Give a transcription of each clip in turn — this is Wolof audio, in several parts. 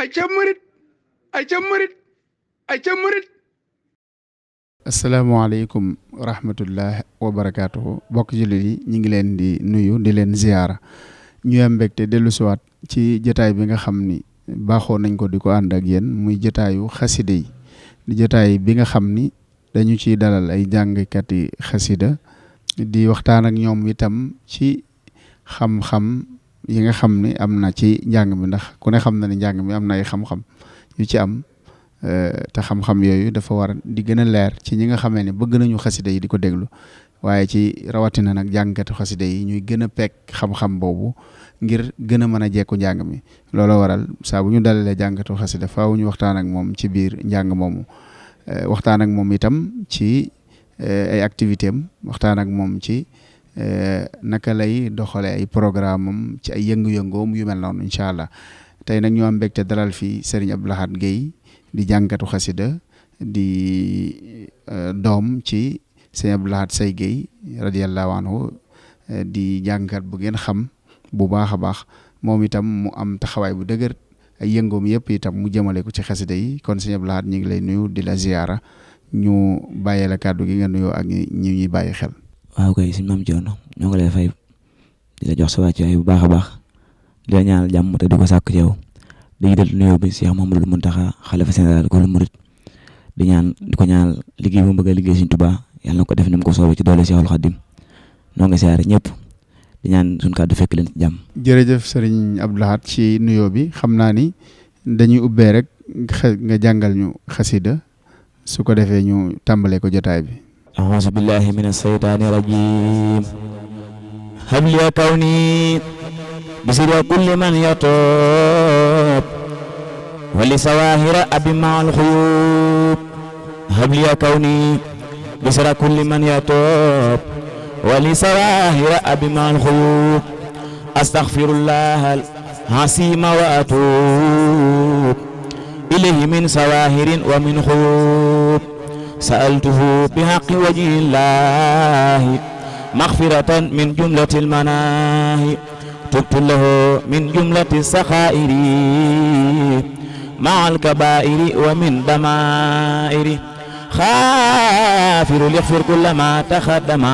ay ca murit ay ca murit ay ca murit. asalaamaaleykum wa rahmatullah wa barakaatuhu bokk jullit yi ñu ngi leen di nuyu di leen ziyaara ñu am mbégte dellu siwaat ci jotaay bi nga xam ni baaxoo nañ ko di ko ànd ak yéen muy jotaayu xasida yi di jotaay bi nga xam ni dañu ciy dalal ay jàngkati xasida di waxtaan ak ñoom itam ci xam-xam yi nga xam ni am na ci njàng mi ndax ku ne xam na ni njàng mi am na ay xam-xam yu ci am te xam-xam yooyu dafa war di gën a leer ci ñi nga xamee ne bëgg nañu xasida yi di ko déglu waaye ci rawatina nag jàngkatu xasida yi ñuy gën a peek xam-xam boobu ngir gën a mën a jekku njàng mi loolu waral saa bu ñu dalalee jàngkatu xasida faaw ñu waxtaan ak moom ci biir njàng moomu waxtaan ak moom itam ci ay activité am waxtaan ak moom ci naka lay doxalee ay programme am ci ay yëngu-yëngoom yu mel noonu incha allah tey nag ñu am mbégte dalal fii Serigne Abdou Lahad Guèye di jàngkatu xasida di doom ci Serigne Abdou Lahad Say Guèye radiyallahu anhu di jàngkat bu ngeen xam bu baax a baax moom itam mu am taxawaay bu dëgër ay yëngoom yëpp itam mu jëmale ko ci xasida yi kon Serigne Abdou Lahad ñu ngi lay nuyu di la ziyaara ñu bàyyee la kàddu gi nga nuyoo ak ñi ñuy bàyyi xel. waaw kay si maam Thierno ñoo ngi lay fay di la jox sa wàccuwaay bu baax a baax di la ñaanal jàmm te di ko sàkk ci yow di jël nuyoo bi Cheikh Mouhamadou Mountakha xalifa général ku murit di ko ñaanal liggéey bu mu bëgg a liggéey Sëriñ Tuubaa yàlla na ko def ni mu ko soobee ci doole Cheikhul Khadim noo ngi siyaare ñëpp di ñaan suñu kàddu fekk leen ci jàmm. jërëjëf Serigne Abdou Lahad ci nuyoo bi xam naa ni dañuy ubbee rek nga jàngal ñu xasida su ko defee ñu tàmbalee ko jotaay bi. a'uuzu billahi mina shaytaani rajiim habli kawni bisira kulli man yatoob wali sawahira abi maal xuyub habli kawni bisira kulli man yatoob wali sawahira abi maal xuyub astaghfirullah al-asiima wa atuub ilayhi min sawahirin wa min xuyub sa'altuhu bihaqqi wajhillahi maghfiratan min jumlatil manaahi tubtu lahu min jumlati sakhaa'iri ma'al kabaa'iri wa min damaa'iri khaafiru lighfir kulla ma taqaddama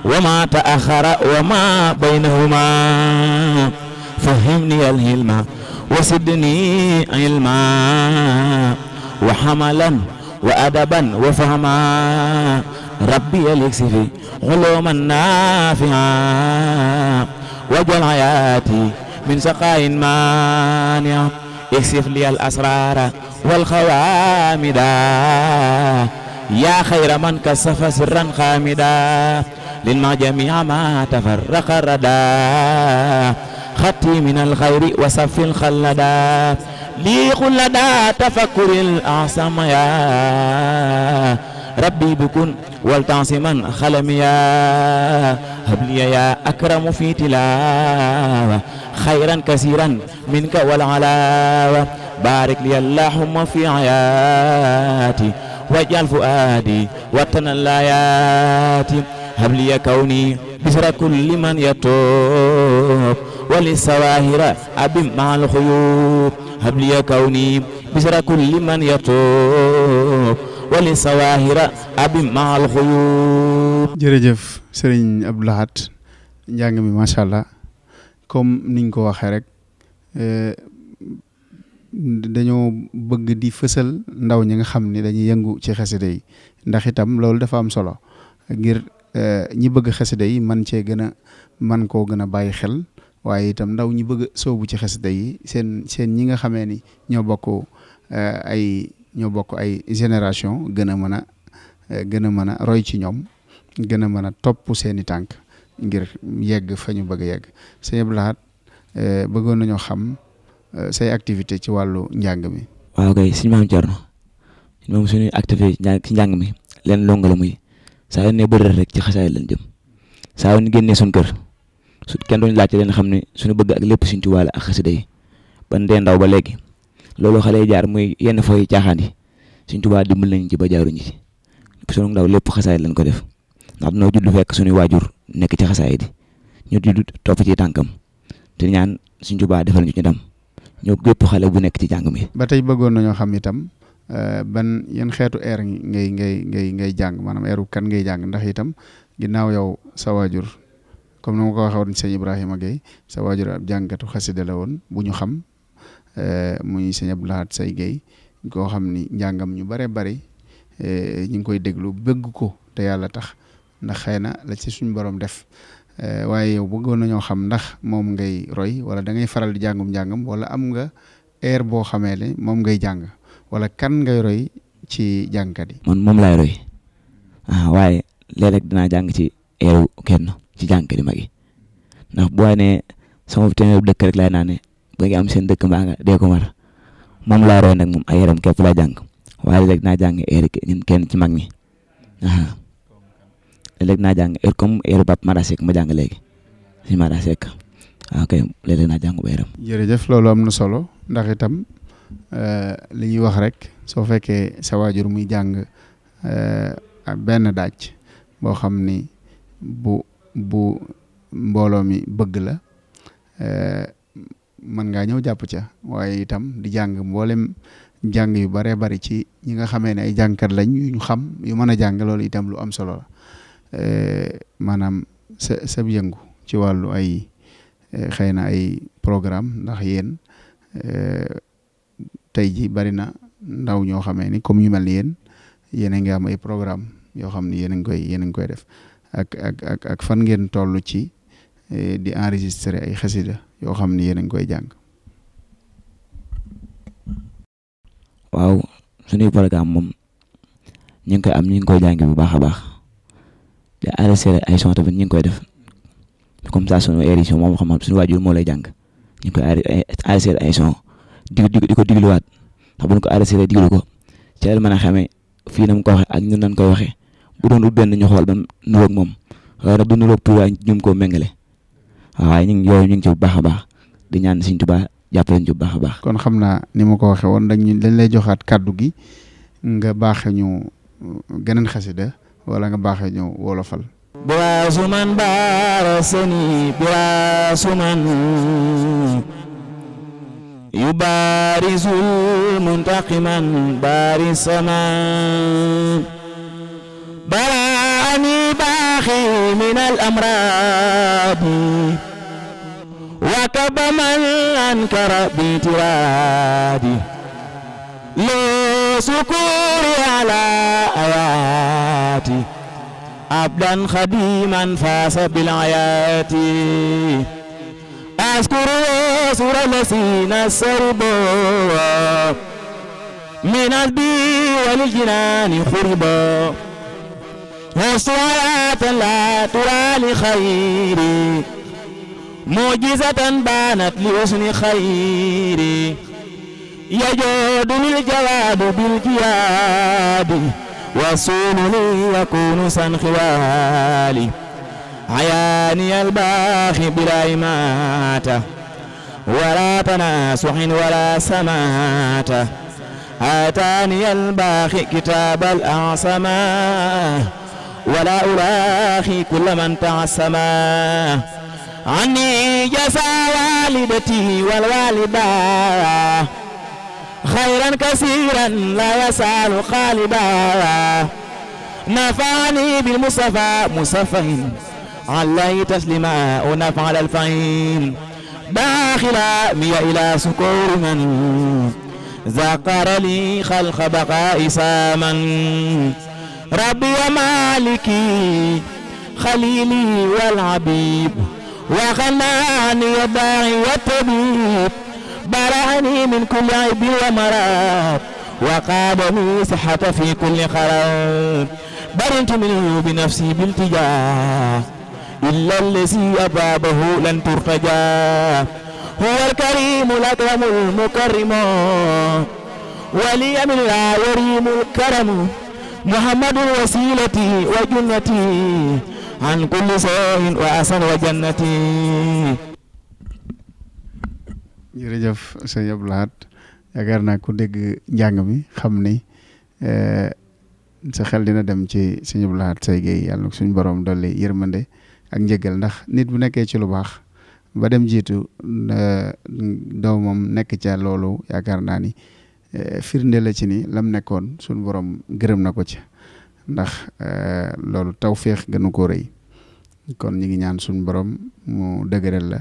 wa ma ta'akhkhara wa ma baynahuma fahhimni al-hilma wa zidni ilma wa hamalan wa adaban wa fahma rabbi al-iksifi uluman nafi'a waj'al hayati min saqain mani'a iksif li al-asrara wal khawamida ya khayra man kasafa sirran khamida lilma jami'a ma tafarraqa rada khatti min al-khayri wa safil khallada lii xullada tafakkuril asama ya rabbi bikun wal tansiman xalamiya habliya ya akramu fi tilawa xayran kasiran minka wal alawa barik li allahumma fi ayati wajal fuadi watana layati habliya kawni bisra kulli man yatub wali sawahira abim mal khuyub habliya kawni bisra kulli man yatub wali sawahira abim mal khuyub. jërëjëf Serigne Abdou Lahad njàng mi macha allah comme niñ ko waxee rek dañoo bëgg di fësal ndaw ñi nga xam ni dañuy yëngu ci xasida yi ndax itam loolu dafa am solo ngir ñi bëgg xasida yi man cee gën a man koo gën a bàyyi xel waaye itam ndaw ñi bëgg soobu ci xasida yi seen ñi nga xamee ni ñoo bokk ay génération gën a mën a roy ci ñoom gën a mën a topp seeni tànk ngir yegg fa ñu bëgg a yegg sëñ Abdou Lahad bëggoon nañoo xam say activité ci wàllu njàng mi. waaw kay suñu maam Thierno moom suñuy activité ci njàng mi leen longa la muy saa yu ne bëri rek ci xasaay leen jëm saa yu ñu génnee suñu kër kenn duñu laajte leen xam ne suñu bëgg ak lépp suñu tubaale ak xasida yi ban dee ndaw ba léegi loolu xale yi jaar muy yenn fooy caaxaan yi suñu tubaab dimbal nañ ci ba jaaruñu ci suñu ndaw lépp xasaay lañ ko def ndax dañoo judd fekk suñuy waajur nekk ci xasaay di ñu judd topp ci tànkam te ñaan suñu tubaab defal ñu ci ndam ñoo gépp xale bu nekk ci jàng mi. ba tey bëggoon nañoo xam itam ban yan xeetu air ngay jàng maanaam airu kan ngay jàng ndax itam ginnaaw yow sa waajur comme ni ma ko waxee woon sëñ Ibrahima Gueye sa waajur ab jàngkatu xasida la woon bu ñu xam muy sëñ Abdou Lahad Say Gueye koo xam ni njàngam ñu bare bari ñu ngi koy déglu bëgg ko te yàlla tax ndax xëy na la ci suñ borom def waaye yow bëggoon nañoo xam ndax moom ngay roy wala da ngay faral di njàngam wala am nga air boo xamee ne moom ngay jàng wala kan ngay roy ci jàngkat yi. man moom laay roy waaye léeg-léeg dinaa jàng ci airu kenn ci jàngkat yi mag yi ndax bu waay ne sama téeméer dëkk rek laay naa ne ba nga am seen dëkk mbaa nga dee ko mar moom laa roy nag moom ay yaram képp laa jàng waaye léeg naa jàng air kenn ci mag ñi léeg naa jàng air comme airu Pape Mara Seck ma jàng léegi si Mara Seck waaw kay léeg naa jàng ba yaram. jërëjëf loolu am na solo ndax itam li ñuy wax rek soo fekkee sa waajur muy jàng benn daaj boo xam ni bu mbooloo mi bëgg la mën ngaa ñëw jàpp ca waaye itam di jàng mboolem jàng yu baree bari ci ñi nga xamee ne ay jàngkat lañ yu ñu xam yu mën a jàng loolu itam lu am solo la maanaam sa yëngu ci wàllu ay xëy na ay programme ndax yéen tey ji bari na ndaw ñoo xamee ni comme ñu mel ni yéen a ngi am ay programme yoo xam ni yéen a ngi koy def ak fan ngeen toll ci di enregistrer ay xasida yoo xam ni yéen a ngi koy jàng. waaw suñuy programme moom ñu ngi koy jàng bu baax a baax di enregistrer ay son tamit ñu ngi koy def comme ça sunu émission moom xam suñu waajur moo lay jàng ñu ngi koy enregistrer ay son di ko digluwaat ndax bu ñu ko enregistrer diglu ko ci la mën a xamee fii na mu ko waxee ak ñun nañ koy waxee bu doon benn ñu xool ba nuroog moom waaye nag du nuroog tur waaye ñu koo méngale waaye ñu ngi ci bu baax a baax di ñaan Sëriñ Tuubaa jàppale ñu ci bu baax a baax. kon xam naa ni ma ko waxee woon dañ lay joxaat kàddu gi nga baaxee ñu geneen xasida wala nga baaxee ñu wolofal. Birasuman barasani birasuman yubarizul muntaqiman barisaman barani baxi min al amradi wa kabaman ankara bitiradi lo sukuri ala ayati abdan khadiman fasa bil ayati أذكر سور الذين سربوا من البي والجنان خربا وصلاة لا ترى لخيري معجزة بانت لحسن خيري يجود للجواد بالجياد والصول لي يكون سنخوالي عياني الباخي بلا إماتة ولا تناسح ولا سماتة آتاني الباخي كتاب الأعصمة ولا ألاخي كل من تعصما عني جزى والدتي والوالدة خيرا كثيرا لا يسأل خالدا نفعني بالمصطفى مصطفين علي تسليما ونفعل الفعين داخلا مي إلى سكور من ذكر لي خلق بقاء ساما ربي ومالكي خليلي والعبيب وخلاني الداعي والطبيب برهني من كل عيب ومرض وقادني صحة في كل خراب برنت منه بنفسي بالتجاه إلا الذي أبابه لن ترتجى هو الكريم الأكرم المكرم ولي من لا يريم الكرم محمد وسيلتي وجنتي عن كل سوء وأسن وجنتي. jërëjëf sëñ Abdou Lahad yaakaar naa ku dégg njàng mi xam ni sa xel dina dem ci sëñ Abdou Lahad Say Gueye yàlla na suñu borom dolli yërmande ak njëgal ndax nit bu nekkee ci lu baax ba dem jiitu doomam nekk ca loolu yaakaar naa ni firnde la ci ni lam nekkoon suñu borom gërëm na ko ci ndax loolu tawféex gënu ko rëy kon ñi ngi ñaan suñu borom mu dëgëral la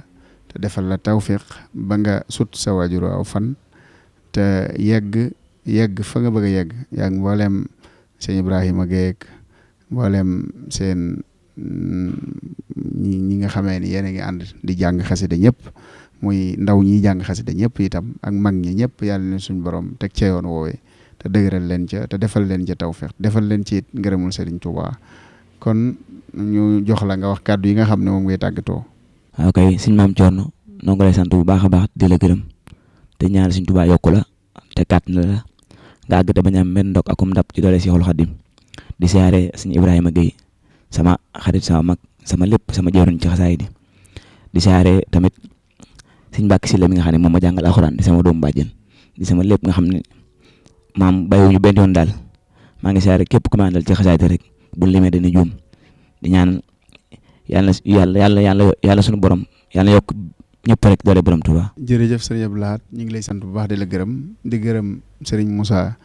te defal la tawféex ba nga sut sa waajur aw fan te yegg fa nga bëgg a yegg yaa ngi mboolem sëñ Ibrahima Guèye mboolem seen ñi nga xamee ni yéen a ngi ànd di jàng xasida ñëpp muy ndaw ñiy jàng xasida ñëpp itam ak mag ñi ñëpp yàlla na suñu borom teg ca yoon woowee te dëgëral leen ca te defal leen ca tawfeex defal leen ci it ngërëmul Serigne Touba kon ñu jox la nga wax kàddu yi nga xam ne moom ngay tàggatoo. waaw kay sëñ Maam Thierno noo ngi lay sant bu baax a baax di la gërëm te ñaanal Serigne Touba yokku la te kàttan la nga àgg te bañ a am benn ndog akum ndab ci doole Seexul Xadim di siyaare sëñ Ibrahima Guèye sama xarit sama mag sama lépp sama jëriñ ci xasaay di siyaare tamit sëñ Mbàkke Sylla mi nga xam ne moom ma jàngal alxuraan di sama doomu bàjjen di sama lépp nga xam ne maam bàyyiwuñu benn yoon daal maa ngi siyaare képp ku ma àndal ci xasaay rek bu limee dana juum di ñaan yàlla sunu borom yàlla yokk ñëpp rek doole borom Tuuba. jërëjëf sëriñ Abdou Lahad ñu ngi lay sant bu baax di la gërëm di gërëm sëriñ Moussa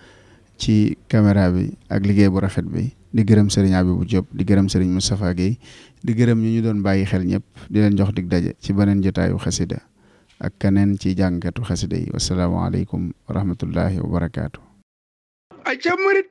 ci caméra bi ak liggéey bu rafet bi di gërëm sëriñ Abibou Diop di gërëm sëriñ Moustapha Guèye di gërëm ñu doon bàyyi xel ñëpp di leen jox dig daje ci beneen jotaayu xasida ak keneen ci jàngkatu xasida yi wasalaamaaleykum wa rahmatullahi wa barakaatu. ay ca murit